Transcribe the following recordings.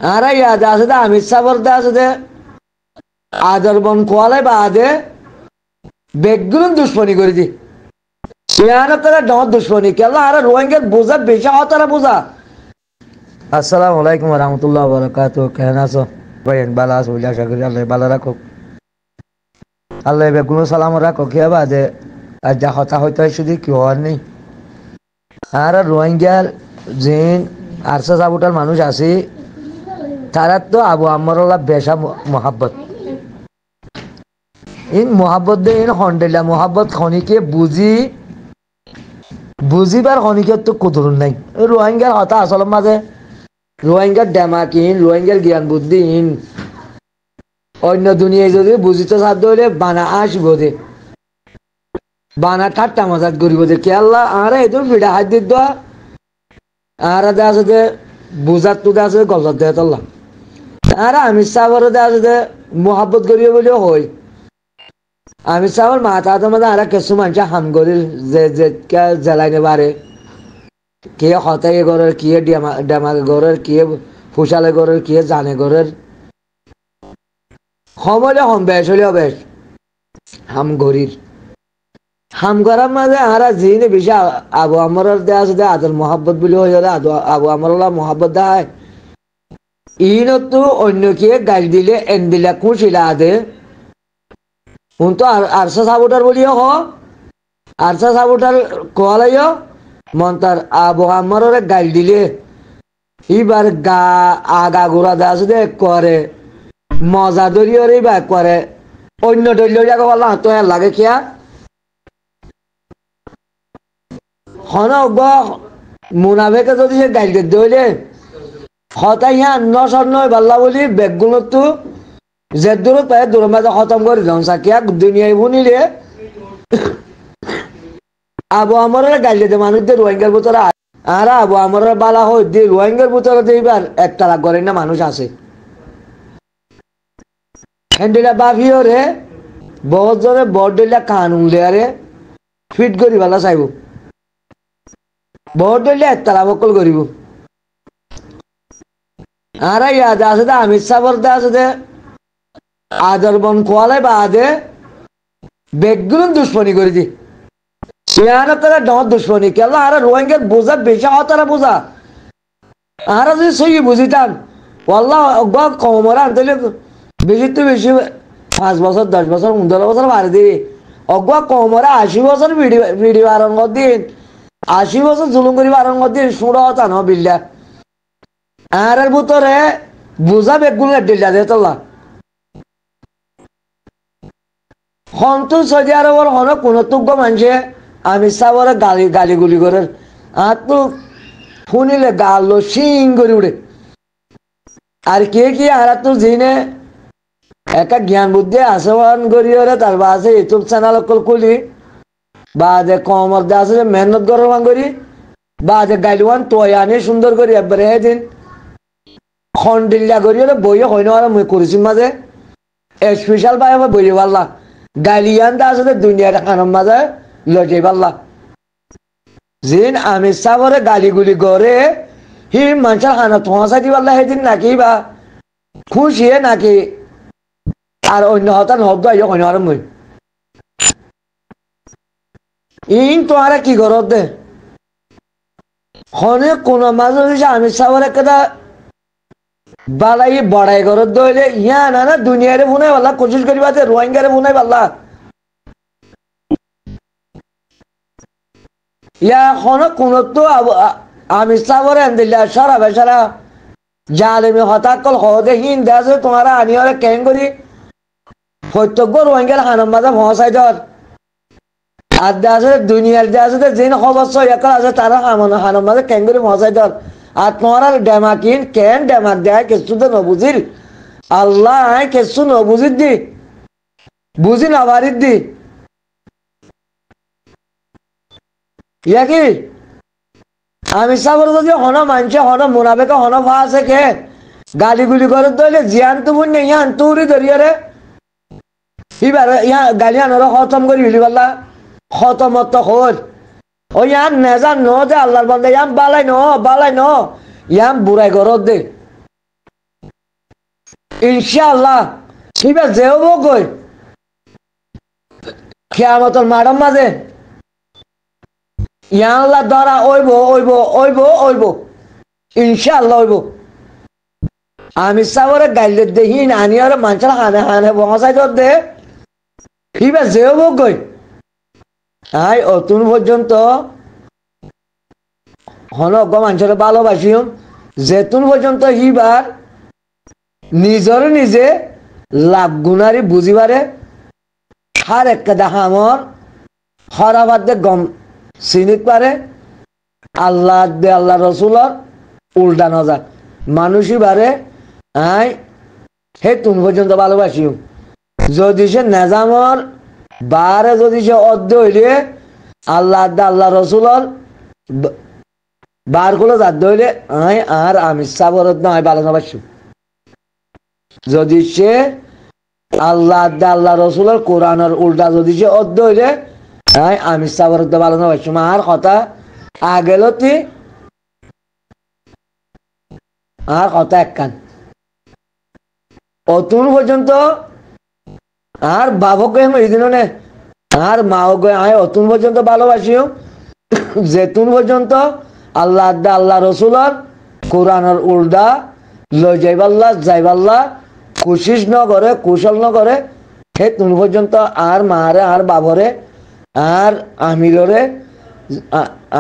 আর ইয়াদ আছে দে আমির সাবর দে আছে দে আদর বন কোয়ালে বা আদে বেগুন দুশ্মনী করে দি ইয়ানা তারা ডর দুশ্মনী কেলা আর রোহিঙ্গার বোঝা বেশি হতারা বোঝা আসসালামু আলাইকুম ওয়া রাহমাতুল্লাহি ওয়া বারাকাতুহু কেমন আছো ভাই ভালো আছো আশা করি আল্লাহ ভালো রাখো আল্লাহ বেগুন সালাম রাখো কি বাদে আর যা হতা হইতে শুধু কি হওয়ার নেই আর রোহিঙ্গার জিন আরসা সাবুটার মানুষ আছে তারা তো আবু আম্মারুল্লাহ বেশা মোহাব্বত ইন মোহাব্বত দে ইন হন্ডেলা মোহাব্বত খনিকে বুঝিবার খনিকের তো কুদরুন নাই রোহিঙ্গার হতা আসলের মাঝে রোহিঙ্গার ডেমাকিন রোহিঙ্গার জ্ঞান বুদ্ধিহীন অন্য দুনিয়ায় যদি বুঝিতে সাধ্য হইলে বানা আসিব দে বানা ঠাট্টা মজাক করিব যে কে আল্লাহ আরে এদের ভিড়া হাত দিত আর আছে যে বুঝার তুদে আছে গজত দেয় তোল্লা আর আমির সাহর আছে যে মোহাব্বত করিব বলেও হয় আমির সাহর মাথা মধ্যে আর কিছু মানুষ হাম করি যে জ্বালাইনে পারে কে হতাই ঘরের কে ডেমাকে ঘরের কে ফুসালে ঘরের কে জানে ঘরের সমলে হম বেশ হলেও বেশ হাম গরির হাম করার মাঝে আরা জিনে বেশি আবু আমর দেয়া আছে দে আদর মোহাব্বত বলে হয়ে যাবে আবু আমরুল্লাহ মোহাব্বত দেয় ইনতো অন্য কে গাল দিলে এন দিলে খুশিলা আদে উন তো আরসা সাবুটার বলিও হ আরসা সাবুটার কোয়ালাইও মন্তার আবু আমরের গাল দিলে এবার আগা গোড়া দেয়া আছে দে করে মজা ধরিও রে বা করে অন্য ধরল যাকে বললাম তো লাগে কিয়া মুনাফেকে যদি সে গাইল দিতে হইলে হতাই হ্যাঁ নয় পাল্লা বলি বেগুলো তো যে দূরত পায় দূরের মাঝে খতম করে যাও সাকিয়া দুনিয়ায় বুনিলে আবু আমরের গাইল দিতে মানুষদের রোহিঙ্গার ভিতরে আর আবু আমরের বালা হই দিয়ে রোহিঙ্গার ভিতরে এইবার একটা লাখ করে না মানুষ আছে হ্যান্ডিলা বাফিও রে বহুত জনে বড় কানুন লেয়ারে ফিট করি ভালো চাইব বহুত দিলে তারা বকল করিব আর ইয়াদ আছে দে আমির সাবর দে আছে দে আদর বন কোয়ালে বা আদে বেগুন দুশ্মনী করে দি ইয়ানা তারা ডর দুশ্মনী কেলা আর রোহিঙ্গার বোঝা বেশি হতারা বোঝা আর যদি সই বুঝিতাম ওয়াল্লাহ কমরা আনতে বেশি তো বেশি 5 বছর 10 বছর 15 বছর বাড়ি দিবি অগুয়া কমরা 80 বছর ভিডিও আরম্ভ দিন 80 বছর জুলুম করি আরম্ভ দিন সুরা হতা ন বিল্লা আর এর ভিতরে বুঝা বেগুন ডিল্লা দে তোলা হন্তু সৌদি আরবের হন কোন তুগ্য মানুষে আমি সাবরে গালি গুলি করে আর তো শুনিলে গালো সিং করে উঠে আর কে কি আর তো জিনে একটা জ্ঞান বুদ্ধি আসবান করি তার আছে ইউটিউব চ্যানেল খুলি বা যে কমর দে আছে মেহনত গরমান করি বা যে গাইলওয়ান তয়ানি সুন্দর করি একবারে দিন খন্ডিল্লা করি বইয়ে হয় না মুই করেছি মাঝে স্পেশাল ভাই আমার বইয়ে পারলা গাইলিয়ান দা আছে দুনিয়াটা খানোর মাঝে লজে পারলা জিন আমি সাবরে গালিগুলি করে হি মানুষের খানা তোমাশা দি পারলা সেদিন নাকি বা খুশি নাকি আর অন্য হতান শব্দ আইয় হয় না মুই ইন তোমারা কি করত দে হনে কোন মাঝে আমি সাবরে একটা বালাই বড়াই করত দইলে ইয়া না দুনিয়ারে বুনাই পারলা কোশিশ করিবা যে রোহিঙ্গারে বুনাই পারলা ইয়া হনে কোন তো আমি সাবরে আনদিলা সারা বেচারা জালেমি হতাকল হদে হিন দেশে তোমারা আনি ওরা কেন করি প্রত্যেক রোহিঙ্গার হানার মাঝে পৌঁছাই দর আর দেশে দুনিয়ার দেশে যিনি খবর সয়াকাল আছে তারা হানার মাঝে কেন করে পৌঁছাই দর আর তোমার ডেমাকিন কেন ডেমাক দেয় কিছু তো নবুঝির আল্লাহ কিছু নবুঝির দি বুঝি না বাড়ির দি ইয়া কি আমি সাবর যদি হন মানছে হন মুনাফেকে হন ভা আছে কে গালিগুলি করে দইলে জিয়ান তো বুঝ নেই ইয়ান তুরি ধরিয়ে রে এবার ইয়া গালি আনার খতম করি হলি পাল্লা খতমত হর ও ইয়ান নেজান ন যে আল্লাহর বন্দে ইয়াম বালাই ন ইয়াম বুড়াই ঘরত দে ইনশাআল্লাহ কিবা যে হব কই কিয়ামতের মাঠের মাঝে ইয়াল্লাহ দ্বারা ওইব ওইব ওইব ওইব ইনশাআল্লাহ ওইব আমি সাবরে গাইলে দেখি আনি আর মানুষের হানে হানে বসাই দে কিবা যে হব কই আই অতুন পর্যন্ত হনক মানুষের ভালোবাসিও যেতুন পর্যন্ত হিবার নিজর নিজে লাভ গুণারি বুঝিবারে হার একটা দেখামর হরাবাদ দে গম চিনিত পারে আল্লাহ দে আল্লাহ রসুলর উল্টা নজার মানুষই বারে আই হে তুন পর্যন্ত ভালোবাসিও যদি সে নেজামর বারে যদি সে অর্ধ হইলে আল্লাহ দে আল্লাহ রসুলর বার গুলো যার হইলে আই আর আমি সাবরত নয় ভালোবাসি যদি সে আল্লাহ আল্লাহ রসুলের কোরআনের উল্টা যদি সে অর্ধ হইলে আমি সাবরত ভালোবাসি আর কথা আগেলতি আর কথা একখান অতুন পর্যন্ত আর বাবকে এই দিন আর মাও গে আয় অতুন পর্যন্ত ভালোবাসিও যেতুন পর্যন্ত আল্লাহ আল্লাহ রসুলর কোরআনের উল্টা লই যাইবাল্লা কোশিস ন করে কৌশল ন করে সে তুন পর্যন্ত আর মারে আর বাবরে আর আমিররে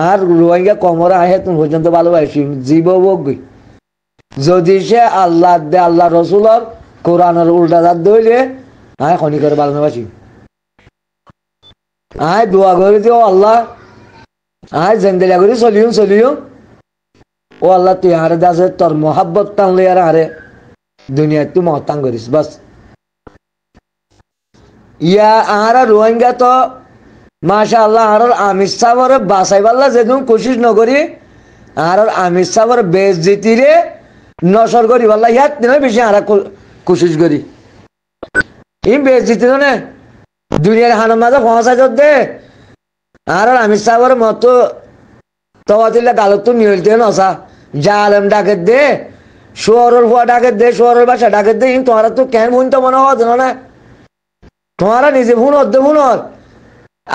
আর রোহিঙ্গা কমরে আহে তুন পর্যন্ত ভালোবাসি জীববগী যদি সে আল্লাহ দে আল্লাহ রসুলর কোরআনের উল্টা দাঁত দইলে আয় খনি করে ভালোবাসি আয় দোয়া করে দিও আল্লাহ আয় জেন্দেলা করে চলিও ও আল্লাহ তুই হারে দাসে তোর মোহাব্বত টানলে আর হারে দুনিয়া তুই মহত্তান করিস বাস ইয়া আর রোহিঙ্গা তো মাশা আল্লাহ আর আমির সাহরে বাসাইবাল্লা যেদিন কোশিস নকরি আর আমির সাহর বেশ জিতিরে নসর করি বললা ইয়াত দিন বেশি আর কোশিস করি ই বেশ জিতি নে দুনিয়ার হানোর মাঝে পৌঁছাই দে আর আমির সাহর মতো তবাতিলে গালত নিয়লতে নসা জালেম ডাকে দে শহরের ফুয়া ডাকে দে শহরের বাসা ডাকে দে তোমারা তো কেন ভুন তো মনে হওয়া না তোমারা নিজে ভুন দে ভুন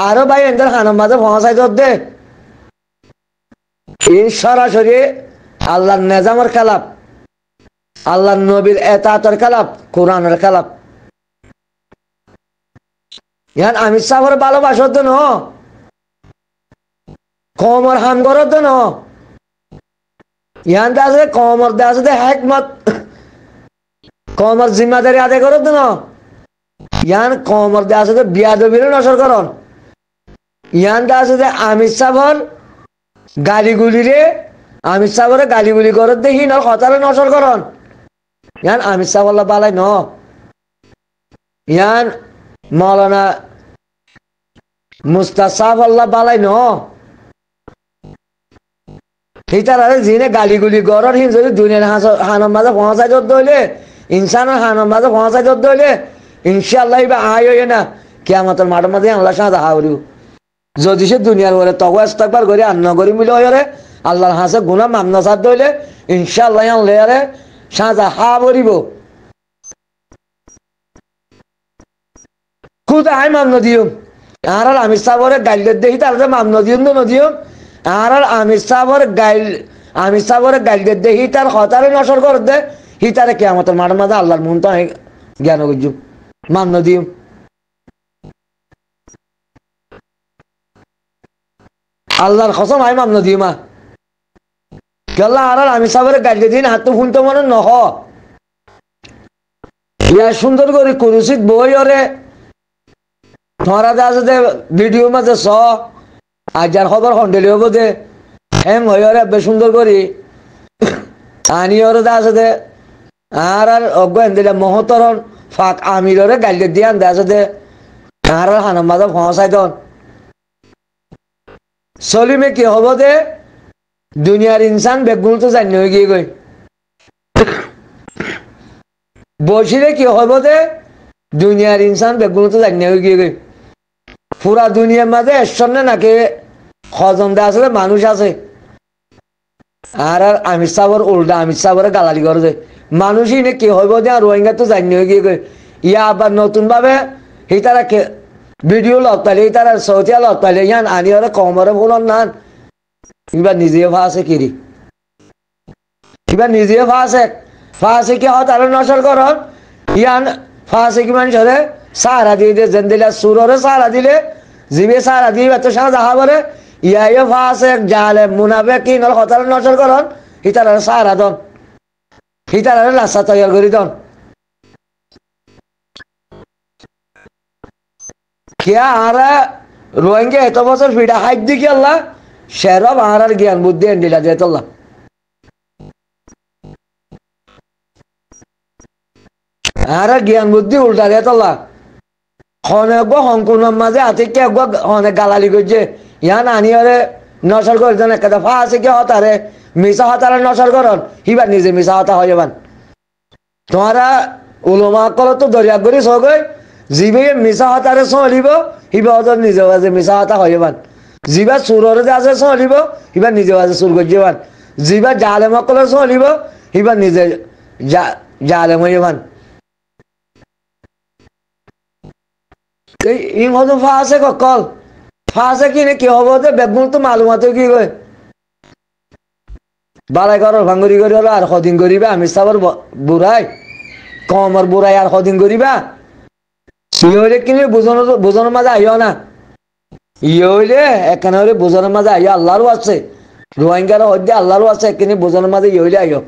আরো ভাই এদের হানোর মাঝে পৌঁছাই দে এই সরাসরি আল্লাহর নেজামের খেলাপ আল্লাহ নবীর এতাতের খেলাপ কোরআনের খেলাপ ইয়ান আমির সাহর ভালোবাসার জন্য কমর হাম করার জন্য ইয়ান আছে কমর দে আছে হেকমত কমর জিম্মাদারি আদায় করার জন্য ইয়ান কমর দে আছে বিয়াদবির নসর করন ইয়ান আছে আমির সাহর গালিগুলিরে আমির সাহরে গালিগুলি করার দেখি না কথারে নসর করন ইয়ান আমির সাহ বালাই ন ইয়ান মৌলানা মুস্তাসাফ আল্লাহ বালাই ন হিতার আরে জিনে গালিগুলি গড়র হিন যদি দুনিয়ার হানোর মাঝে পৌঁছাই যত হইলে ইনসানের হানোর মাঝে পৌঁছাই যত হইলে ইনশাআল্লাহ বা আয় হইয়ে না কিয়ামতের মাঠের মাঝে আল্লাহ সাথে হাওরিব যদি সে দুনিয়ার বলে তগো ইস্তেগফার করে আর নগরি মিলে হইরে আল্লাহর হাসে গুনাহ মাফ নসাদ হইলে ইনশাআল্লাহ আল্লাহ আরে সাথে হাওরিব খুদা আই মাম নদিও আর আমির সাহরে গাইলে দেহি তার মাম নদিও আর আমির সাহরে গাইলে দেহি তার হতারে নসর করে দে হিতারে কিয়ামতের মাঠের মাঝে আল্লাহর মন তো জ্ঞান করছু মাম নদিও আল্লাহর কসম আই মাম নদিও মা গেল্লা আর আমির সাহরে গাইলে দিন হাত ফুনতে মনে নহ ইয়া সুন্দর করে কুরুসিত বই ওরে তোরা আছে দে ভিডিও মাঝে স আজার খবর হন্ডেলি হবো দে হেম হইরে বেশ সুন্দর করি আনি ওরে আছে দে আর অজ্ঞান দিলে মহতরণ ফাঁক আমিরে গাইলে দিয়ে আনতে আছে দে আর হানার মাঝে পৌঁছাই দন চলিমে কি হব দে দুনিয়ার ইনসান বেগুন তো জানি হয়ে গিয়ে গই বসিলে কি হব দে দুনিয়ার ইনসান বেগুন তো জানি হয়ে গিয়ে গই পুরা দুনিয়ার মাঝে এর নাকি হজম দে আসলে মানুষ আছে আর আর আমির সাহর উল্টা আমির সাহরে গালালি করে যে মানুষই নে কি হইব যে রোহিঙ্গা তো জানি হয়ে গিয়ে ইয়া আবার নতুন ভাবে সেই তারা ভিডিও লতালে এই তারা সৌতিয়া লতালে ইয়ান আনি ওরা কমরে বলন না এবার নিজে ফাঁসে কিরি এবার নিজে ফাঁসে কি হয় তারা নসর কর ইয়ান ফাঁসে কি মানুষরে সাহারা দিয়ে দিয়ে জেন্দিলা সুররে সাহারা দিলে জিবে সাহারা দিয়ে এত সাহা যাহা বলে ইয়াইও ফাঁসে জালে মুনাফে কি নল হতার নসর করন হিতারে সাহারা দন হিতারে লাসা তৈরি করি দন কিয়া আরা রোহিঙ্গা এত বছর ফিডা হাইট দি কি আল্লাহ শেরব আরার জ্ঞান বুদ্ধি এন্ডিলা যেত আল্লাহ আরা জ্ঞান বুদ্ধি উল্টা যেত আল্লাহ অনেক সংকূর্ণ মাঝে হাতে কে অনেক গালালি করছে ইয়া নানি হরে নসর করে দেন একটা ফা আছে কি হতারে মিশা হতারে নসর করন হিবার নিজে মিশা হতা হয়ে যাবান তোমারা উলমা কল তো দরিয়া করি সগৈ জিবে মিশা হতারে চলিব হিবা হতর নিজে বাজে মিশা হতা হয়ে যাবান জিবা চুররে যে আছে চলিব হিবার নিজে বাজে চুর করে যাবান জিবা জালেম কলে চলিব হিবার নিজে জালেম হয়ে যাবান ইম হতো ফাঁসে কল ফাঁসে কিনে কি হবো তো বেগুন তো মালুমাত কি কয় বালাই করার ভাঙ্গুরি করি হলো আর সদিন করিবা আমি সাবর বুড়াই কমর বুড়াই আর সদিন করিবা ই হইলে কিনে বুঝানোর মাঝে আইও না ই হইলে এখানে হইলে বুঝানোর মাঝে আইও আল্লাহরও আছে রোহিঙ্গার হদ্দে আল্লাহরও আছে এখানে বুঝানোর মাঝে ই হইলে আইও